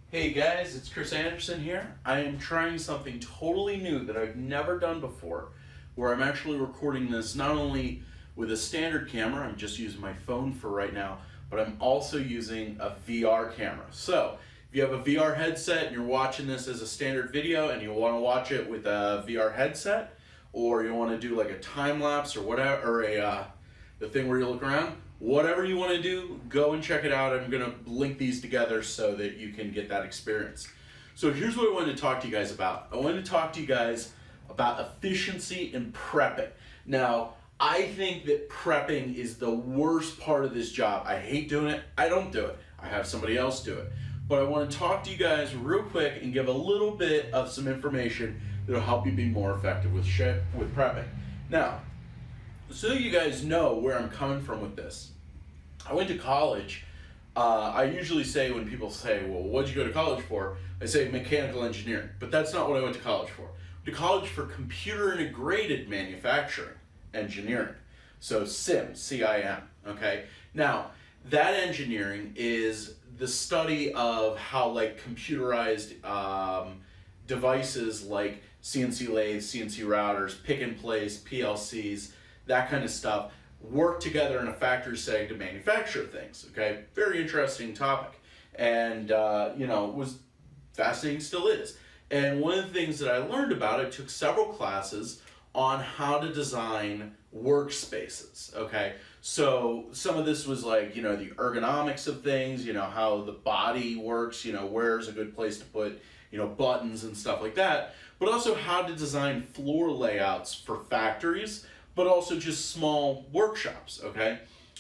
Hey guys, it's Chris Anderson here. I am trying something totally new that I've never done before, where I'm actually recording this not only with a standard camera, I'm just using my phone for right now, but I'm also using a VR camera. So, if you have a VR headset and you're watching this as a standard video and you want to watch it with a VR headset, or you want to do like a time lapse or whatever, or the thing where you look around, whatever you want to do, go and check it out. I'm going to link these together so that you can get that experience. So here's what I wanted to talk to you guys about. I wanted to talk to you guys about efficiency in prepping. Now, I think that prepping is the worst part of this job. I hate doing it. I don't do it. I have somebody else do it. But I want to talk to you guys real quick and give a little bit of some information that'll help you be more effective with prepping. Now, so you guys know where I'm coming from with this. I went to college. I usually say when people say, well, what'd you go to college for? I say mechanical engineering, but that's not what I went to college for. I went to college for computer integrated manufacturing engineering. So CIM, C-I-M, okay? Now, that engineering is the study of how like computerized devices like CNC lathes, CNC routers, pick and place, PLCs, that kind of stuff, work together in a factory setting to manufacture things, okay? Very interesting topic. And, it was fascinating, still is. And one of the things that I learned about, I took several classes on how to design workspaces, okay? So some of this was like, the ergonomics of things, how the body works, where's a good place to put, buttons and stuff like that, but also how to design floor layouts for factories, but also just small workshops, okay?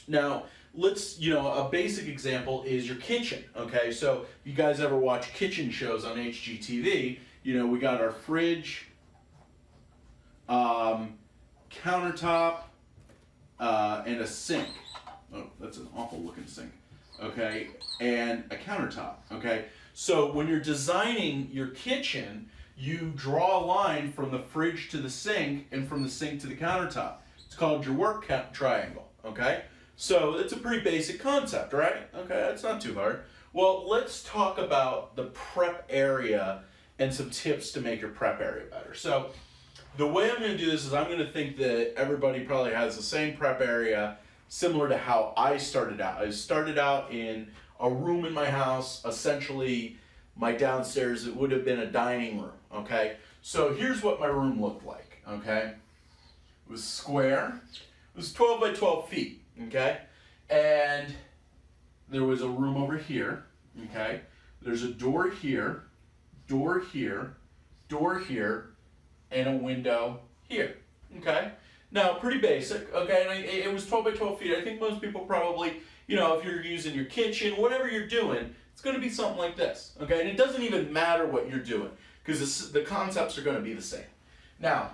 Now, let's, a basic example is your kitchen, okay? So if you guys ever watch kitchen shows on HGTV, we got our fridge, countertop, and a sink. Oh, that's an awful looking sink, okay? And a countertop, okay? So when you're designing your kitchen, you draw a line from the fridge to the sink and from the sink to the countertop. It's called your work triangle, okay? So it's a pretty basic concept, right? Okay, that's not too hard. Well, let's talk about the prep area and some tips to make your prep area better. So the way I'm going to do this is I'm going to think that everybody probably has the same prep area similar to how I started out. I started out in a room in my house, essentially my downstairs, it would have been a dining room, okay? So here's what my room looked like, okay? It was square. It was 12 by 12 feet, okay? And there was a room over here, okay? There's a door here, door here, door here, and a window here, okay? Now, pretty basic, okay? And it was 12 by 12 feet. I think most people probably, if you're using your kitchen, whatever you're doing, it's going to be something like this, okay? And it doesn't even matter what you're doing because the concepts are going to be the same. Now,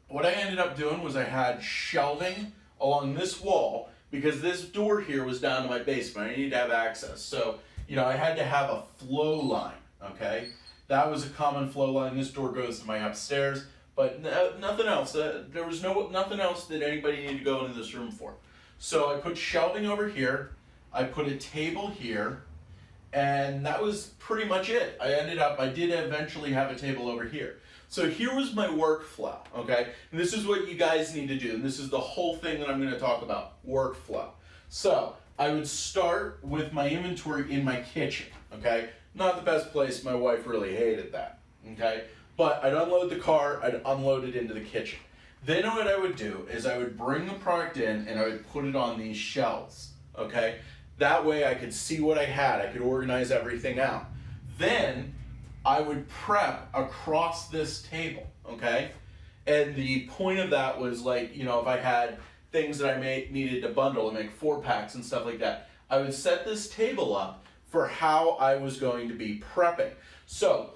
what I ended up doing was I had shelving along this wall because this door here was down to my basement. I needed to have access. So, I had to have a flow line, okay? That was a common flow line. This door goes to my upstairs, but nothing else. There was nothing else that anybody needed to go into this room for. So I put shelving over here. I put a table here. And that was pretty much it. I did eventually have a table over here. So here was my workflow, okay? And this is what you guys need to do. And this is the whole thing that I'm going to talk about, workflow. So I would start with my inventory in my kitchen, okay? Not the best place. My wife really hated that, okay? But I'd unload the car. I'd unload it into the kitchen. Then what I would do is I would bring the product in and I would put it on these shelves, okay? That way I could see what I had. I could organize everything out. Then I would prep across this table, okay? And the point of that was like, if I had things that I needed to bundle and make 4-packs and stuff like that, I would set this table up for how I was going to be prepping. So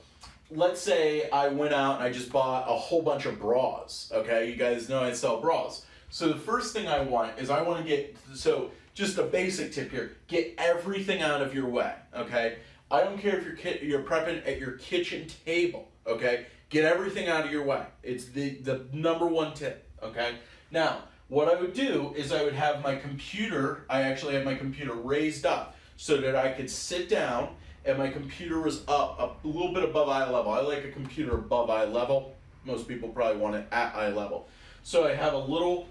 let's say I went out and I just bought a whole bunch of bras, okay? You guys know I sell bras. So the first thing I want to get, just a basic tip here, get everything out of your way, okay? I don't care if you're prepping at your kitchen table, okay? Get everything out of your way. It's the number one tip, okay? Now, what I would do is I would have my computer, I actually have my computer raised up so that I could sit down and my computer was up a little bit above eye level. I like a computer above eye level. Most people probably want it at eye level. So I have a little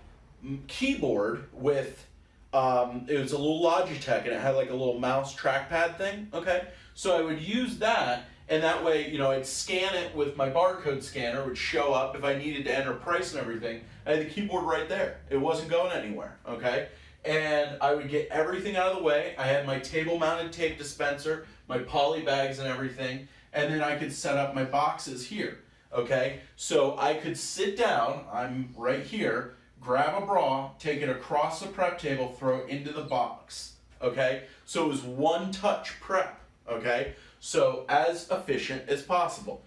keyboard with, it was a little Logitech, and it had like a little mouse trackpad thing, okay? So I would use that, and that way, you know, I'd scan it with my barcode scanner, it would show up if I needed to enter price and everything. I had the keyboard right there. It wasn't going anywhere, okay? And I would get everything out of the way. I had my table-mounted tape dispenser, my poly bags and everything, and then I could set up my boxes here, okay? So I could sit down, I'm right here, grab a bra, take it across the prep table, throw it into the box, okay? So it was one-touch prep, okay? So as efficient as possible.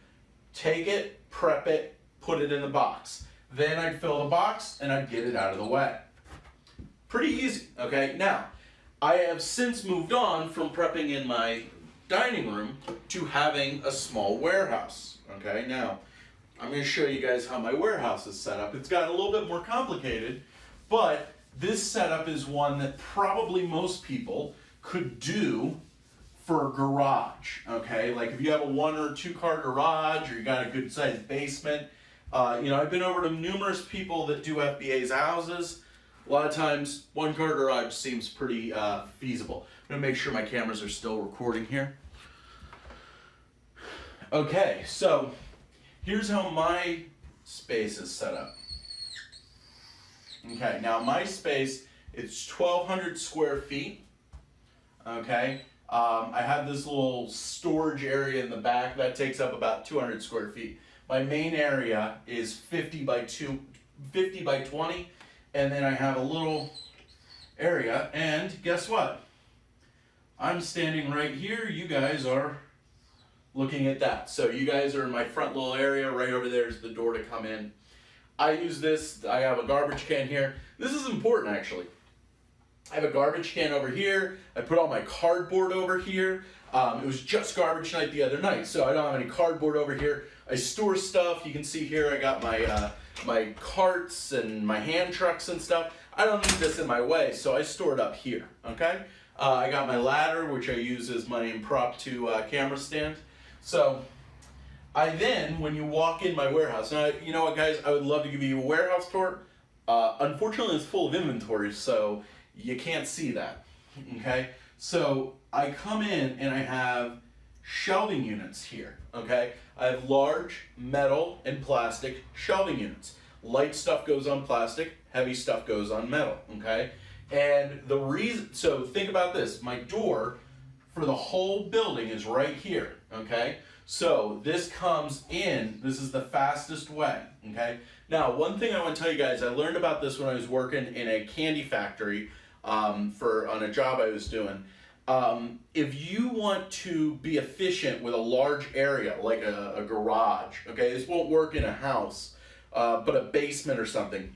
Take it, prep it, put it in the box. Then I'd fill the box and I'd get it out of the way. Pretty easy, okay? Now, I have since moved on from prepping in my dining room to having a small warehouse, okay? Now, I'm going to show you guys how my warehouse is set up. It's gotten a little bit more complicated, but this setup is one that probably most people could do for a garage, okay? Like if you have a 1 or 2 car garage, or you got a good sized basement. You know, I've been over to numerous people that do FBA's houses. A lot of times, 1 car garage seems pretty feasible. I'm gonna make sure my cameras are still recording here. Okay, so here's how my space is set up. Okay, now my space, it's 1,200 square feet, okay? I have this little storage area in the back that takes up about 200 square feet. My main area is 50 by 20, and then I have a little area, and guess what? I'm standing right here, you guys are looking at that. So you guys are in my front little area, right over there is the door to come in. I use this, I have a garbage can here. This is important actually. I have a garbage can over here. I put all my cardboard over here. It was just garbage night the other night, so I don't have any cardboard over here. I store stuff. You can see here I got my my carts and my hand trucks and stuff. I don't need this in my way, so I store it up here, okay? I got my ladder, which I use as my impromptu camera stand. So I then, when you walk in my warehouse, now you know what guys, I would love to give you a warehouse tour. Unfortunately it's full of inventory, so you can't see that, okay? So I come in and I have shelving units here, okay? I have large metal and plastic shelving units. Light stuff goes on plastic, heavy stuff goes on metal, okay? And the reason, so think about this, my door for the whole building is right here, okay? So this comes in, this is the fastest way, okay? Now, one thing I want to tell you guys, I learned about this when I was working in a candy factory on a job I was doing. If you want to be efficient with a large area, like a garage, okay, this won't work in a house, but a basement or something.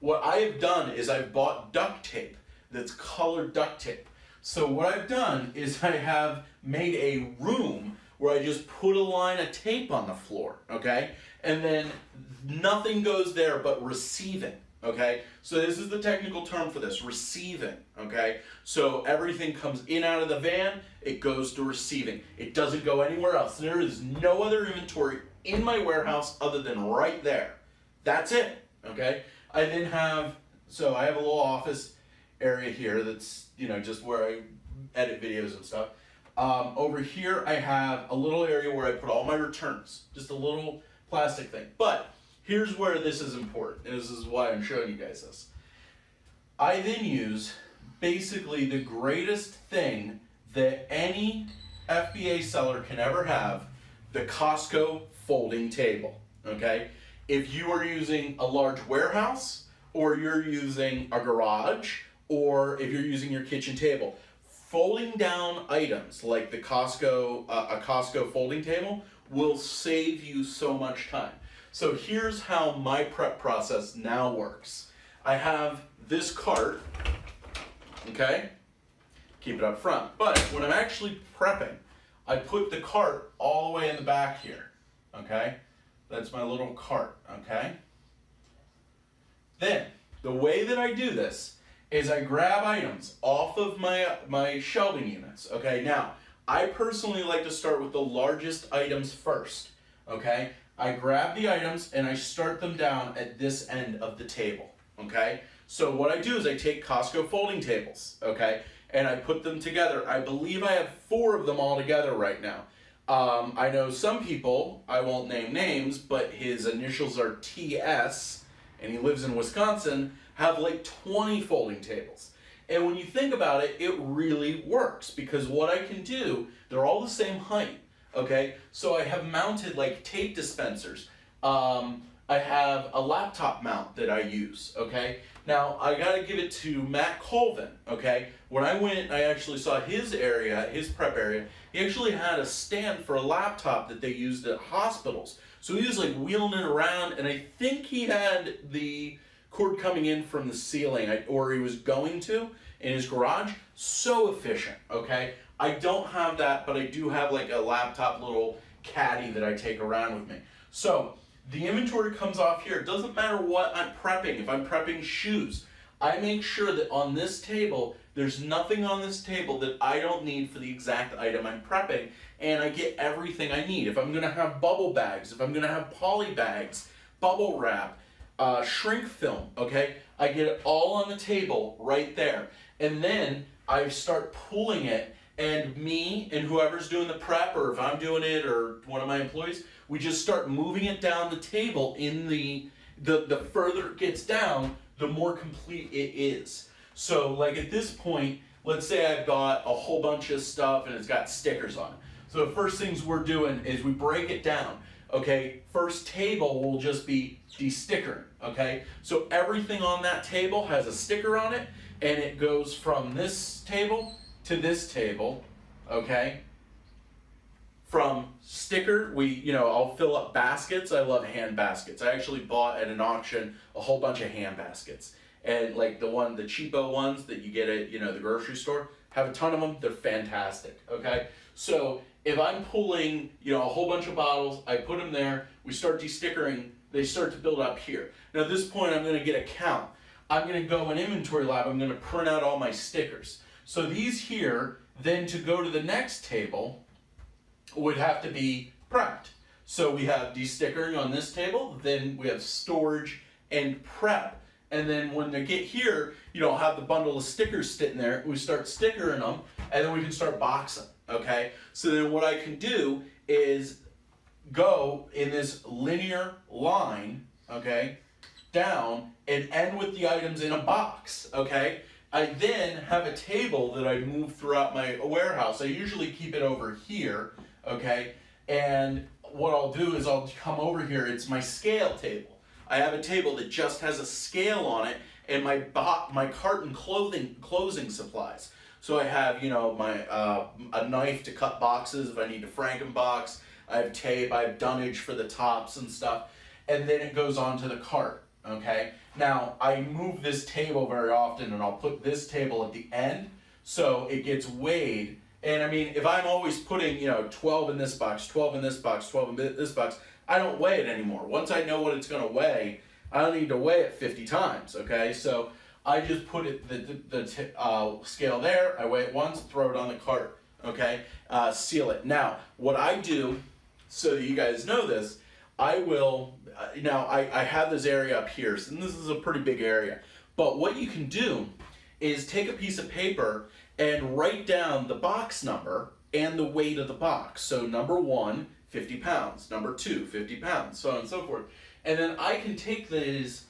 What I have done is I've bought duct tape that's colored duct tape. So what I've done is I have made a room where I just put a line of tape on the floor, okay? And then nothing goes there but receiving, okay? So this is the technical term for this, receiving, okay? So everything comes in out of the van, it goes to receiving. It doesn't go anywhere else. There is no other inventory in my warehouse other than right there. That's it, okay? I then have, so I have a little office area here that's, you know, just where I edit videos and stuff. Over here I have a little area where I put all my returns, just a little plastic thing. But here's where this is important, and this is why I'm showing you guys this. I then use basically the greatest thing that any FBA seller can ever have, the Costco folding table, okay? If you are using a large warehouse, or you're using a garage, or if you're using your kitchen table, folding down items like the Costco, a Costco folding table will save you so much time. So here's how my prep process now works. I have this cart, okay? Keep it up front. But when I'm actually prepping, I put the cart all the way in the back here, okay? That's my little cart, okay? Then, the way that I do this is I grab items off of my shelving units, okay? Now, I personally like to start with the largest items first, okay? I grab the items and I start them down at this end of the table, okay? So what I do is I take Costco folding tables, okay? And I put them together. I believe I have 4 of them all together right now. I know some people, I won't name names, but his initials are TS, and he lives in Wisconsin, have like 20 folding tables. And when you think about it, it really works because what I can do, they're all the same height, okay? So I have mounted like tape dispensers. I have a laptop mount that I use, okay? Now, I gotta give it to Matt Colvin, okay? When I went, I actually saw his area, his prep area. He actually had a stand for a laptop that they used at hospitals. So he was like wheeling it around, and I think he had the cord coming in from the ceiling, or he was going to, in his garage. So efficient, okay? I don't have that, but I do have like a laptop little caddy that I take around with me. So, the inventory comes off here. It doesn't matter what I'm prepping. If I'm prepping shoes, I make sure that on this table, there's nothing on this table that I don't need for the exact item I'm prepping, and I get everything I need. If I'm gonna have bubble bags, if I'm gonna have poly bags, bubble wrap, shrink film, okay? I get it all on the table right there. And then I start pulling it, and me and whoever's doing the prep, or if I'm doing it, or one of my employees, we just start moving it down the table in the further it gets down, the more complete it is. So like at this point, let's say I've got a whole bunch of stuff and it's got stickers on it. So the first things we're doing is we break it down. Okay, first table will just be de-stickering, okay? So everything on that table has a sticker on it, and it goes from this table to this table, okay? From sticker, I'll fill up baskets. I love hand baskets. I actually bought at an auction a whole bunch of hand baskets. And like the cheapo ones that you get at, the grocery store, have a ton of them. They're fantastic, okay? So if I'm pulling, a whole bunch of bottles, I put them there, we start de-stickering, they start to build up here. Now at this point, I'm gonna get a count. I'm gonna go in Inventory Lab, I'm gonna print out all my stickers. So these here, then to go to the next table, would have to be prepped. So we have de-stickering on this table, then we have storage and prep. And then when they get here, I'll have the bundle of stickers sitting there, we start stickering them, and then we can start boxing, okay? So then what I can do is go in this linear line, okay, down, and end with the items in a box, okay? I then have a table that I move throughout my warehouse. I usually keep it over here, okay? And what I'll do is I'll come over here, it's my scale table. I have a table that just has a scale on it, and my carton closing supplies. So I have, a knife to cut boxes if I need to Frankenbox. I have tape, I have dunnage for the tops and stuff. And then it goes on to the cart, okay? Now, I move this table very often, and I'll put this table at the end, so it gets weighed. And I mean, if I'm always putting, 12 in this box, 12 in this box, 12 in this box, I don't weigh it anymore. Once I know what it's gonna weigh, I don't need to weigh it 50 times, okay? So I just put it the scale there, I weigh it once, throw it on the cart, okay? Seal it. Now, what I do, so that you guys know this, I will, I have this area up here, and this is a pretty big area. But what you can do is take a piece of paper and write down the box number and the weight of the box. So number 1, 50 pounds. Number 2, 50 pounds, so on and so forth. And then I can take these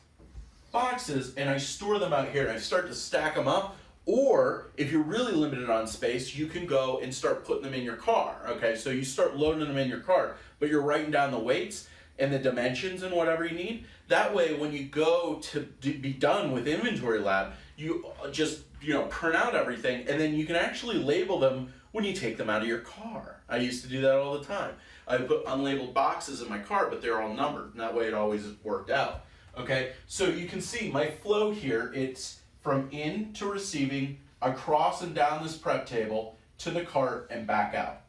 boxes and I store them out here and I start to stack them up. Or if you're really limited on space, you can go and start putting them in your car, okay? So you start loading them in your car, but you're writing down the weights and the dimensions and whatever you need. That way, when you go to be done with Inventory Lab, you just, print out everything, and then you can actually label them when you take them out of your car. I used to do that all the time. I put unlabeled boxes in my car, but they're all numbered, and that way it always worked out. Okay, so you can see my flow here, it's from in to receiving, across and down this prep table, to the cart and back out.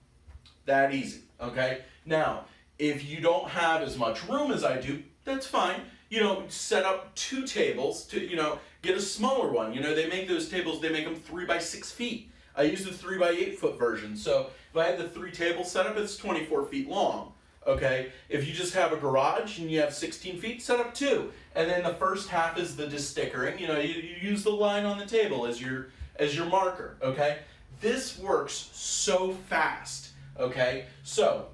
That easy, okay? Now, if you don't have as much room as I do, that's fine. Set up 2 tables to, get a smaller one. They make those tables, they make them 3 by 6 feet. I use the 3x8 foot version. So if I had the 3 tables set up, it's 24 feet long. Okay, if you just have a garage and you have 16 feet, set up 2. And then the first half is the stickering. You know, you use the line on the table as your marker. Okay, this works so fast. Okay, so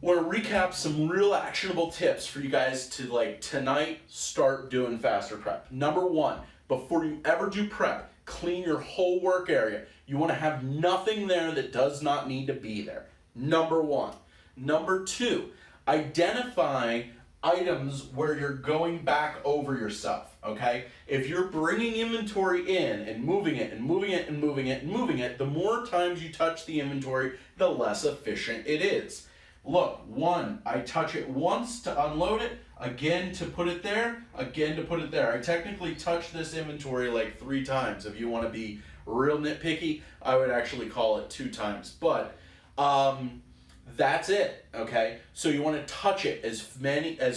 I want to recap some real actionable tips for you guys to, like, tonight start doing faster prep. Number 1, before you ever do prep, clean your whole work area. You want to have nothing there that does not need to be there. Number 1. Number 2, identify items where you're going back over yourself, okay? If you're bringing inventory in and moving it and moving it and moving it and moving it, the more times you touch the inventory, the less efficient it is. Look, 1, I touch it once to unload it, again to put it there, again to put it there. I technically touch this inventory like 3 times. If you want to be real nitpicky, I would actually call it 2 times. But that's it, okay? So you want to touch it as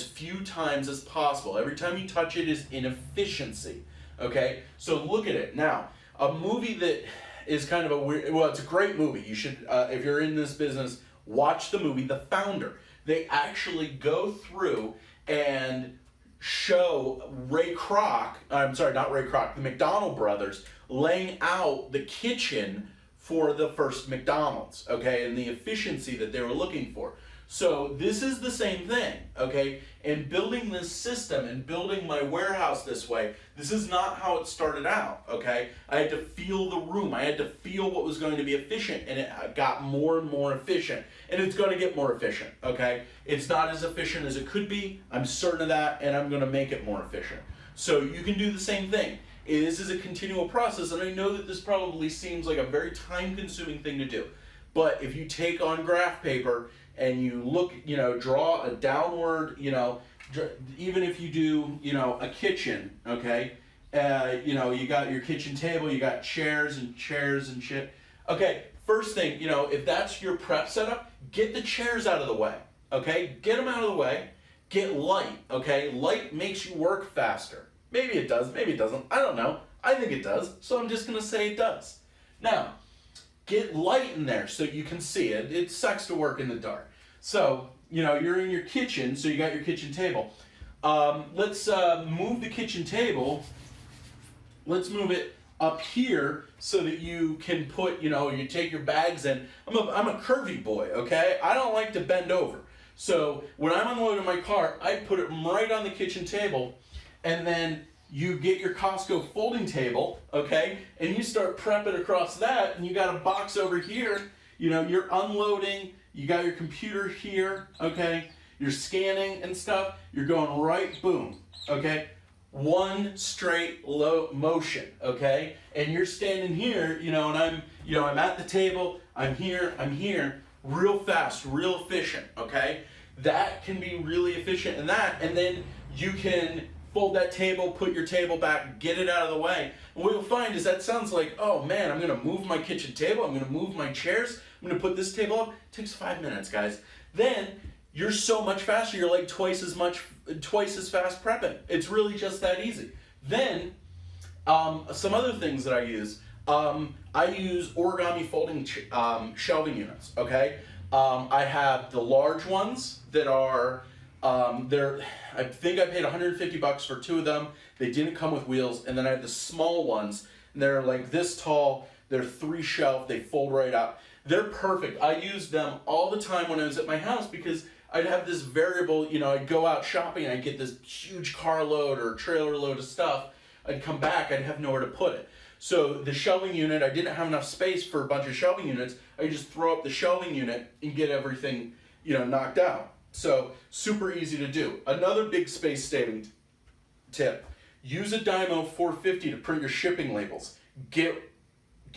few times as possible. Every time you touch it is inefficiency, okay? So look at it. Now, a movie that is kind of a weird, well, it's a great movie. You should, if you're in this business, watch the movie The Founder. They actually go through and show the McDonald brothers laying out the kitchen for the first McDonald's, okay, and the efficiency that they were looking for. So this is the same thing, okay, and building this system and building my warehouse this way, this is not how it started out, okay? I had to feel the room, I had to feel what was going to be efficient, and it got more and more efficient, and it's going to get more efficient, okay? It's not as efficient as it could be, I'm certain of that, and I'm going to make it more efficient. So you can do the same thing. This is a continual process, and I know that this probably seems like a very time-consuming thing to do, but if you take on graph paper and you look, draw a downward, even if you do, a kitchen, okay, you got your kitchen table, you got chairs and shit. Okay, first thing, if that's your prep setup, get the chairs out of the way, okay? Get them out of the way, get light, okay? Light makes you work faster. Maybe it does, maybe it doesn't, I don't know. I think it does, so I'm just gonna say it does. Now, get light in there so you can see it. It sucks to work in the dark. So, you're in your kitchen, so you got your kitchen table. Let's move the kitchen table. Let's move it up here so that you can put, you take your bags in. I'm a curvy boy, okay? I don't like to bend over. So when I'm unloading my car, I put it right on the kitchen table, and then you get your Costco folding table, okay, and you start prepping across that, and you got a box over here, you're unloading, you got your computer here, okay, you're scanning and stuff, you're going right, boom, okay, one straight low motion, okay, and you're standing here, and I'm at the table, I'm here, real fast, real efficient, okay, that can be really efficient in that, and then you can fold that table, put your table back, get it out of the way. And what you'll find is that sounds like, oh man, I'm gonna move my kitchen table, I'm gonna move my chairs, I'm gonna put this table up. It takes 5 minutes, guys. Then you're so much faster, you're like twice as fast prepping. It's really just that easy. Then, some other things that I use origami folding shelving units, okay? I have the large ones that are, I think I paid $150 for 2 of them. They didn't come with wheels. And then I have the small ones, and they're like this tall. They're 3 shelf. They fold right up. They're perfect. I used them all the time when I was at my house because I'd have this variable, I'd go out shopping and I'd get this huge carload or trailer load of stuff. I'd come back, I'd have nowhere to put it. So the shelving unit, I didn't have enough space for a bunch of shelving units. I just throw up the shelving unit and get everything, knocked out. So super easy to do. Another big space saving tip, use a Dymo 450 to print your shipping labels. Get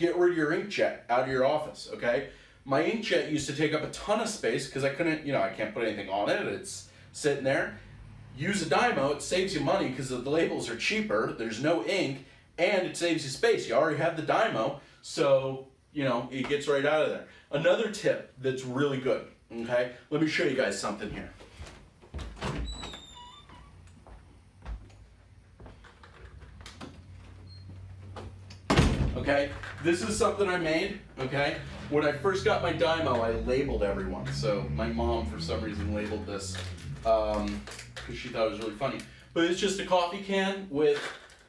rid of your inkjet out of your office, okay? My inkjet used to take up a ton of space because I couldn't, I can't put anything on it. It's sitting there. Use a Dymo, it saves you money because the labels are cheaper, there's no ink, and it saves you space. You already have the Dymo, so, it gets right out of there. Another tip that's really good, okay? Let me show you guys something here. Okay, okay? This is something I made, okay? When I first got my Dymo, I labeled everyone. So my mom, for some reason, labeled this because she thought it was really funny. But it's just a coffee can with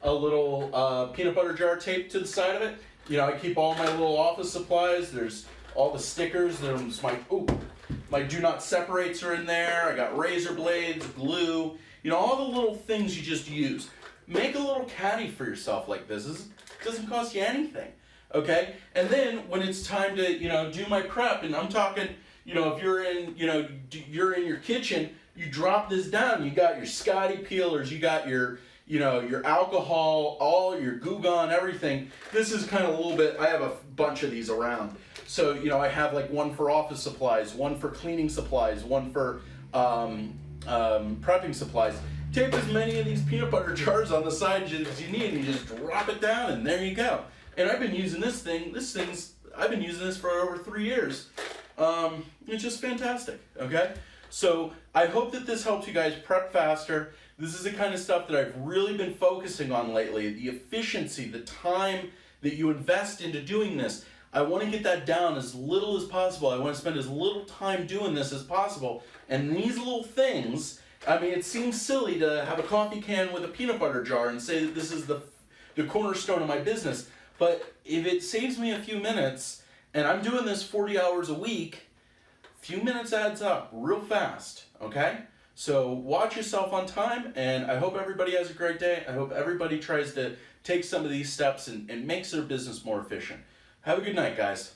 a little peanut butter jar taped to the side of it. You know, I keep all my little office supplies. There's all the stickers. There's my do not separates are in there. I got razor blades, glue, you know, all the little things you just use. Make a little caddy for yourself like this. It doesn't cost you anything, okay? And then when it's time to, you know, do my prep, and I'm talking, you know, if you're in, you know, you're in your kitchen, you drop this down. You got your Scotty peelers, you got your, you know, your alcohol, all your Goo Gone, everything. This is kind of a little bit, I have a bunch of these around. So, you know, I have like one for office supplies, one for cleaning supplies, one for prepping supplies. Tape as many of these peanut butter jars on the side as you need, and you just drop it down, and there you go. And I've been using this thing. I've been using this for over 3 years. It's just fantastic. Okay. So I hope that this helps you guys prep faster. This is the kind of stuff that I've really been focusing on lately. The efficiency, the time that you invest into doing this. I want to get that down as little as possible. I want to spend as little time doing this as possible. And these little things, I mean, it seems silly to have a coffee can with a peanut butter jar and say that this is the cornerstone of my business. But if it saves me a few minutes, and I'm doing this 40 hours a week, a few minutes adds up real fast, okay? So watch yourself on time, and I hope everybody has a great day. I hope everybody tries to take some of these steps and makes their business more efficient. Have a good night, guys.